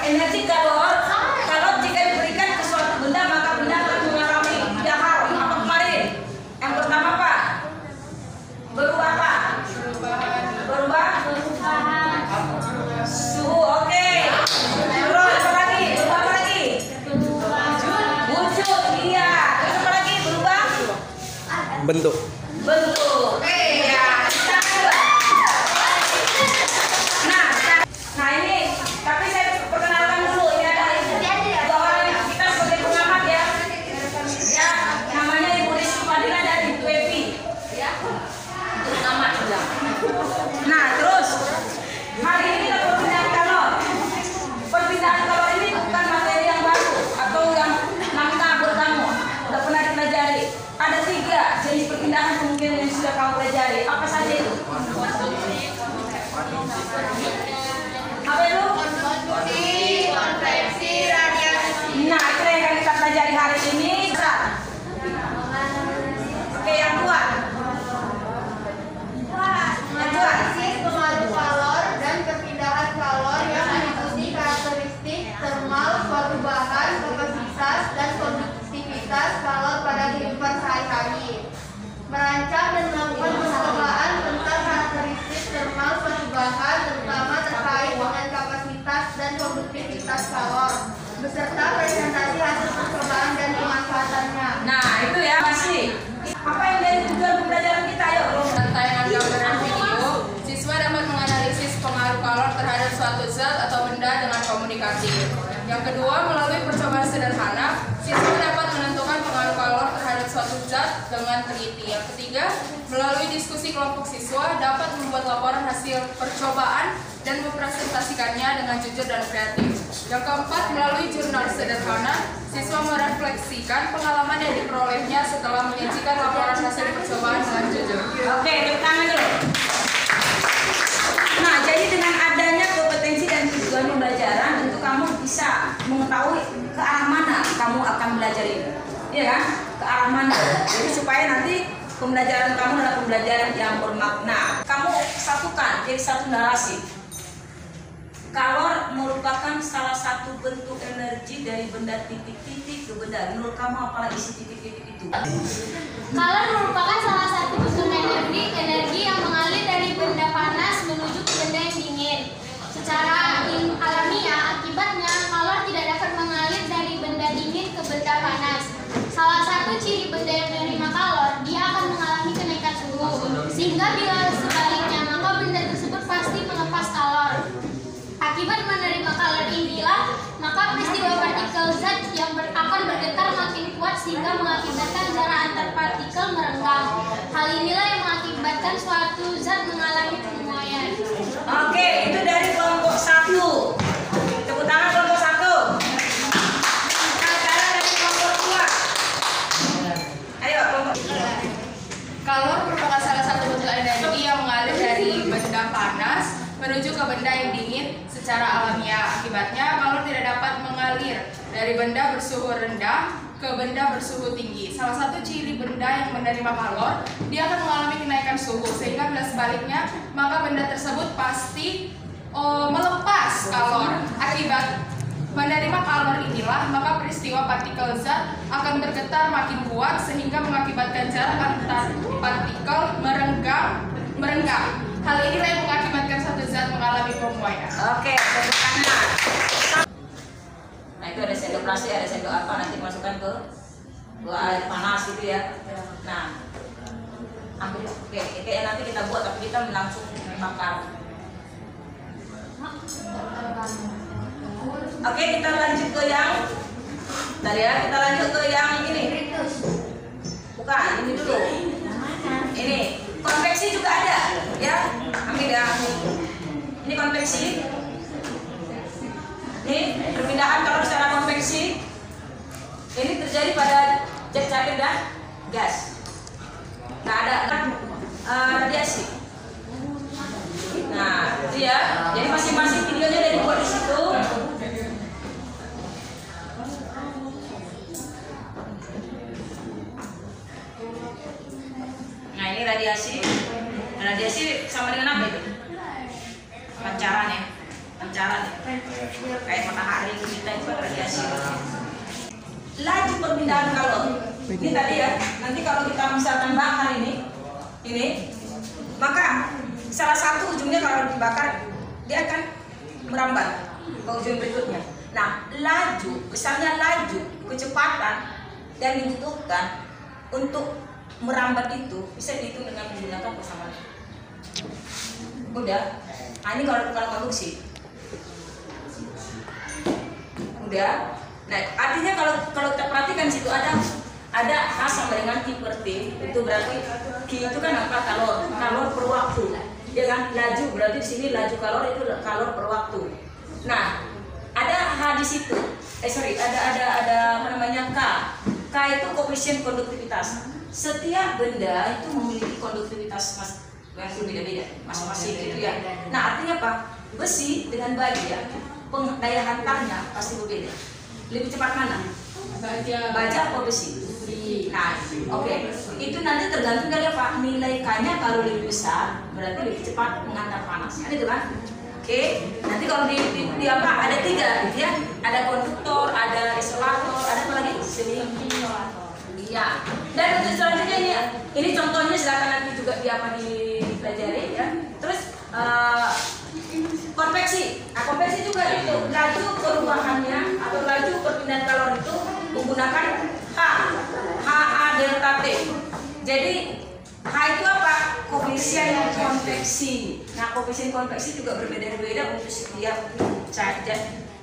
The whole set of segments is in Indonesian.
energi kalau jika diberikan ke suatu benda maka benda akan mengalami 3 hal. Apa kemarin? Yang pertama apa? Berubah apa? Berubah suhu. Oke. Terus apa lagi? Berubah apa lagi? Wujud. Iya. Terus apa lagi? Berubah bentuk. Oke, ya. Nah ini, tapi saya perkenalkan dulu. Ini ada 2 orang kita sebagai pengamat ya. Ya, namanya Ibu Rizky Fadila dan Ibu Evi. Ya, pengamat juga. Nah, terus hari ini kita perpindahan kalor. Perpindahan kalor ini bukan materi yang baru atau yang langka buat kamu. Udah pernah dipelajari. Ada 3 jenis perpindahan kemungkinan yang sudah kamu pelajari. Apa saja itu? Apa itu? Konveksi, radiasi. Nah, itu yang akan kita pelajari hari ini. Oke, yang kedua. Analisis pengadu kalor dan perpindahan kalor yang mengikuti karakteristik termal suatu bahan, kapasitas dan konduktivitas kalor pada kehidupan sehari-hari. Merancang dan melakukan penelitian tentang karakteristik termal suatu bahan, terutama terkait dengan kapasitas dan konduktivitas kalor, beserta presentasi hasil percobaan dan pemanfaatannya. Nah, itu ya masih. Apa yang jadi tujuan pembelajaran kita? Ayo. Tayangan gambar dan video, siswa dapat menganalisis pengaruh kalor terhadap suatu zat atau benda dengan komunikasi. Yang kedua, melalui percobaan sederhana, siswa dapat menentukan pengaruh kalor terhadap suatu zat dengan teliti. Yang ketiga, melalui diskusi kelompok siswa dapat membuat laporan hasil percobaan dan mempresentasikannya dengan jujur dan kreatif. Yang keempat, melalui jurnal sederhana, siswa merefleksikan pengalaman yang diperolehnya setelah menyajikan laporan hasil percobaan dengan jujur. Oke, tepuk tangan dulu. Nah, jadi dengan adanya kompetensi dan tujuan pembelajaran, tentu kamu bisa mengetahui ke arah mana kamu akan belajar ini. Iya kan? Ke arah mana. Jadi supaya nanti pembelajaran kamu adalah pembelajaran yang bermakna. Kamu satukan jadi satu narasi. Kalor merupakan salah satu bentuk energi dari benda titik-titik ke benda. Menurut kamu apalah isi titik-titik itu? Kalor merupakan salah satu bentuk energi yang mengalir dari benda panas menuju ke benda yang dingin. Secara alamiah, akibatnya kalor tidak dapat mengalir dari benda dingin ke benda panas. Salah satu ciri benda yang menerima kalor, dia akan mengalami kenaikan suhu. Sehingga bila sebaliknya, maka benda tersebut pasti melepas kalor. Akibat menerima kalor inilah, maka peristiwa partikel zat yang akan bergetar makin kuat sehingga mengakibatkan jarak antar partikel merenggang. Hal inilah yang mengakibatkan suatu zat mengalami pemuaian. Oke, itu dari kelompok 1. Tepuk tangan kelompok 1. Nah, sekarang dari kelompok 2. Ayo kelompok 2. Kalor merupakan salah satu bentuk energi yang mengalir dari benda panas menuju ke benda yang dingin secara alamiah. Akibatnya, kalor tidak dapat mengalir dari benda bersuhu rendah ke benda bersuhu tinggi. Salah satu ciri benda yang menerima kalor, dia akan mengalami kenaikan suhu, sehingga bila sebaliknya, maka benda tersebut pasti melepas kalor. Akibat menerima kalor inilah, maka peristiwa partikel zat akan bergetar makin kuat sehingga mengakibatkan jarak antar partikel merenggang. Hal inilah yang mengakibatkan satu zat mengalami pemuaian. Oke, tepuk tangan. Nah, itu ada sendok plastik, ada sendok apa, nanti masukkan ke air panas gitu ya. Nah, ambil. Oke, nanti kita buat, tapi kita langsung bakar. Oke, kita lanjut ke yang tadi ya. Kita lanjut ke yang ini. Bukan, ini dulu. Ini konveksi juga ada, ya. Ambil ya. Ini konveksi. Ini perpindahan kalor secara konveksi. Ini terjadi pada jet cair dan gas. Nah, ada radiasi. Nah, itu ya. Jadi masing-masing videonya ada dibuat di situ. Nah, ini radiasi. Radiasi sama dengan apa itu? Pancaran ya. Pancaran ya. Kayak matahari kita itu radiasi. Laju perpindahan kalor. Ini tadi ya. Nanti kalau kita misalkan bakar ini, maka salah satu ujungnya kalau dibakar dia akan merambat ke ujung berikutnya. Nah, besarnya laju, kecepatan yang dibutuhkan untuk merambat itu bisa dihitung dengan menggunakan persamaan. Udah. Nah, ini kalau konduksi. Udah. Nah, artinya kalau kita perhatikan situ ada H sama dengan Q per T, itu berarti Q itu kan apa? Kalor per waktu. Ya kan? Laju berarti di sini laju kalor itu kalor per waktu. Nah, ada H di situ. Ada apa namanya K. K itu koefisien konduktivitas. Setiap benda itu memiliki konduktivitas yang berbeda-beda, masing-masing gitu ya. Nah, artinya apa? Besi dengan baja, daya hantarnya pasti berbeda. Lebih cepat mana? Baja atau besi? Nah, oke. Itu nanti tergantung dari apa? Nilai K-nya kalau lebih besar, berarti lebih cepat menghantar panas. Kan itu kan? Oke. Nanti kalau di apa? Ada 3 gitu ya. Ada konduktor, ada isolator, ada apa lagi? Semi-isolator. Iya. Dan untuk selanjutnya ini contohnya silakan nanti juga dipelajari ya. Terus konveksi. Nah, konveksi juga itu laju perubahannya atau laju perpindahan kalor itu menggunakan HA delta T. Jadi H itu apa? Koefisien konveksi. Nah, koefisien konveksi juga berbeda-beda untuk setiap zat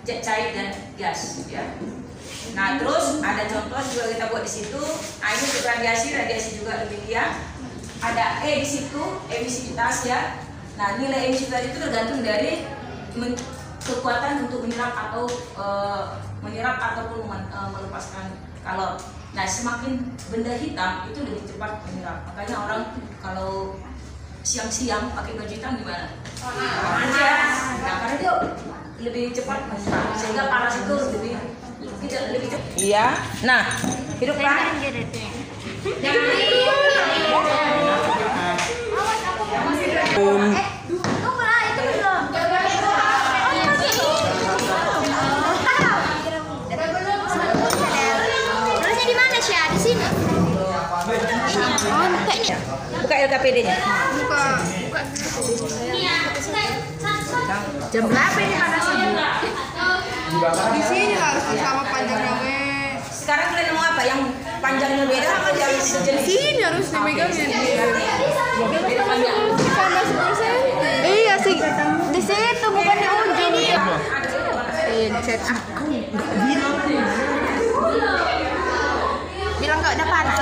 cair dan gas ya. Nah, terus ada contoh juga kita buat di situ. Nah, ini untuk radiasi juga demikian. Ada E di situ, emisivitas ya. Nah, nilai emisivitas itu tergantung dari kekuatan untuk menyerap ataupun melepaskan kalor. Nah, semakin benda hitam itu lebih cepat menyerap. Makanya orang kalau siang-siang pakai baju hitam gimana? Panas. Nah, karena dia lebih cepat menyerap sehingga panas itu lebih cepat. Iya. Nah, hiduplah. Terusnya di mana sih? Di sini. Buka LKPD-nya. Buka. Ini ya. Jam berapa ini panasnya? Di sini harus sama panjangnya. Sekarang kalian mau apa? Yang panjangnya beda sama yang sejenis? Sini harus dipegangin. Beda panjang. Iya sih. Di situ bukan di ujung. Iya, di set aku bilang nggak ada panas.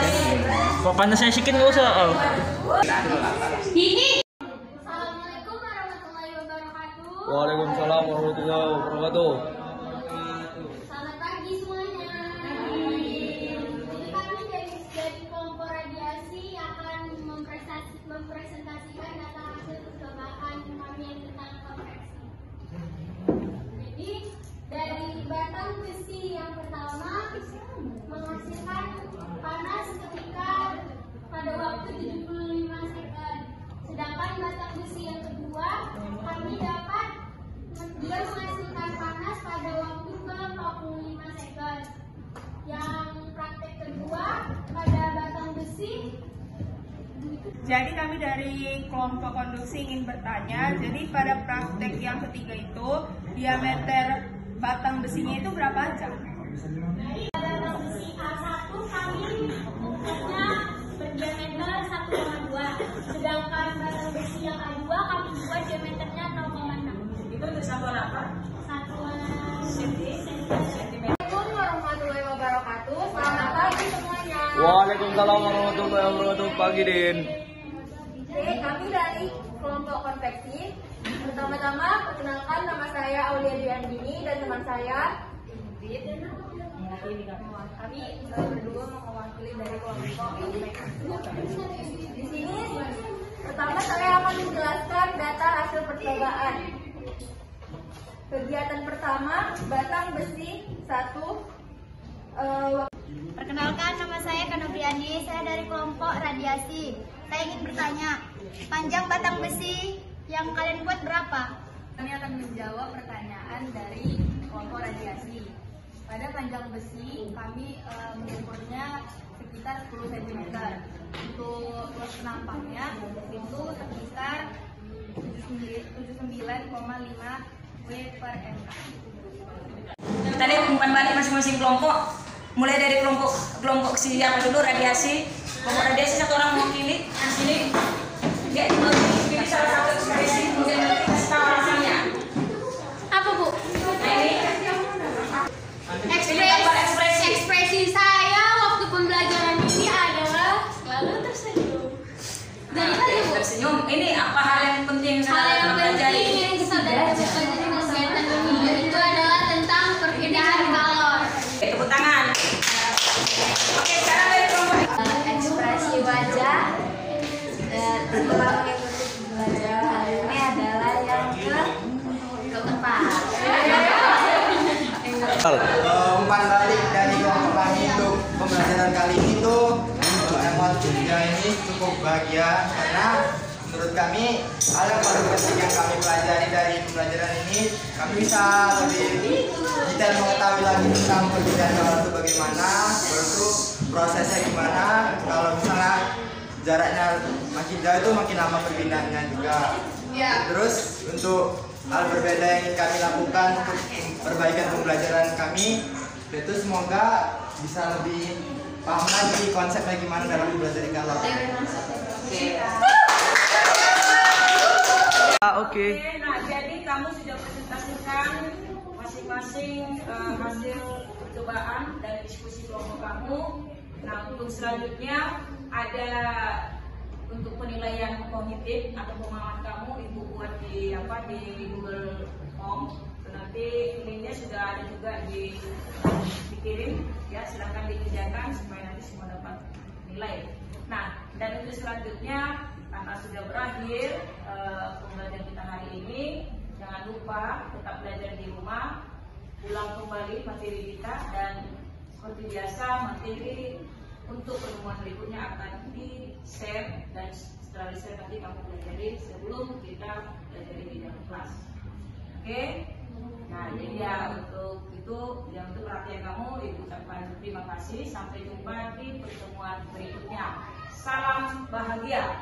Kok panasnya sedikit nggak usah. Ini. Assalamualaikum warahmatullahi wabarakatuh. Waalaikumsalam warahmatullahi wabarakatuh. Selamat pagi semuanya. Jadi kami dari kelompok radiasi akan mempresentasikan data hasil percobaan kami tentang konveksi. Jadi dari batang besi yang pertama menghasilkan panas ketika pada waktu 75 second. Sedangkan batang besi yang kedua kami dapat dia menghasilkan panas pada waktu ke 45 second. Yang praktek kedua pada batang besi. Jadi kami dari kelompok konduksi ingin bertanya, jadi pada praktek yang ketiga itu diameter batang besinya itu berapa aja? Pada batang besi A1 kami hanya berdiameter 1,2, sedangkan batang besi yang A2 kami buat diameternya 0,6. Itu untuk satuan apa? Satuan Assalamualaikum warahmatullahi wabarakatuh. Selamat pagi semuanya. Waalaikumsalam warahmatullahi wabarakatuh. Pagi, Din. Oke, kami dari kelompok konveksi. Pertama-tama perkenalkan, nama saya Aulia Diandini dan teman saya Ingrid. Kami berdua mewakili dari kelompok konveksi. Di sini pertama saya akan menjelaskan data hasil percobaan. Kegiatan pertama, batang besi 1. Perkenalkan, nama saya Kanobriani, saya dari kelompok radiasi. Saya ingin bertanya, panjang batang besi yang kalian buat berapa? Kami akan menjawab pertanyaan dari kelompok radiasi. Pada panjang besi, kami mengukurnya sekitar 10 cm. Untuk luas penampangnya itu sekitar 79,5 W per mK. Tadi umumkan balik masing-masing kelompok, mulai dari kelompok siapa dulu radiasi. Kelompok radiasi satu orang mewakili di sini. Dia mewakili salah satu ekspresi, kemudian nanti kasih tahu alasannya. Apa Bu? Nah ini Ekspresi saya waktu pembelajaran ini adalah lalu tersenyum. Dari tadi Bu. tersenyum. Ini apa hal yang penting Hal yang saudara pelajari? penting yang saudara pelajari di kegiatan ini itu adalah tentang perpindahan kalor. Tepuk tangan. Oke, sekarang dari kelompok Ekspresi wajah setelah mengikuti pembelajaran hari ini adalah yang keempat. Umpan balik dari kelompok kami untuk pembelajaran kali ini tuh emosinya ini cukup bahagia karena menurut kami hal yang paling penting yang kami pelajari dari pembelajaran ini, kami bisa lebih detail mengetahui lagi tentang perpindahan kalor itu bagaimana, itu prosesnya gimana. Kalau misalnya jaraknya makin jauh itu makin lama perpindahannya juga. Terus untuk hal berbeda yang ingin kami lakukan untuk perbaikan pembelajaran kami, itu semoga bisa lebih paham lagi konsepnya gimana dalam belajar kalor. Oke. Nah, jadi kamu sudah presentasikan masing-masing hasil percobaan dan diskusi kelompok kamu. Nah, untuk selanjutnya ada untuk penilaian kognitif atau pemahaman kamu ibu buat di Google Form. Nanti linknya sudah ada juga dikirim, ya silahkan dikerjakan supaya nanti semua dapat nilai. Nah, dan untuk selanjutnya karena sudah berakhir pembelajaran kita hari ini, jangan lupa tetap belajar di rumah, ulang kembali materi kita, dan seperti biasa materi untuk pertemuan berikutnya akan di-share, dan setelah di-share nanti kamu pelajari sebelum kita belajar di dalam kelas. Oke? Nah, jadi ya untuk itu, ya untuk perhatian kamu, ibu ucapkan terima kasih. Sampai jumpa di pertemuan berikutnya. Salam bahagia.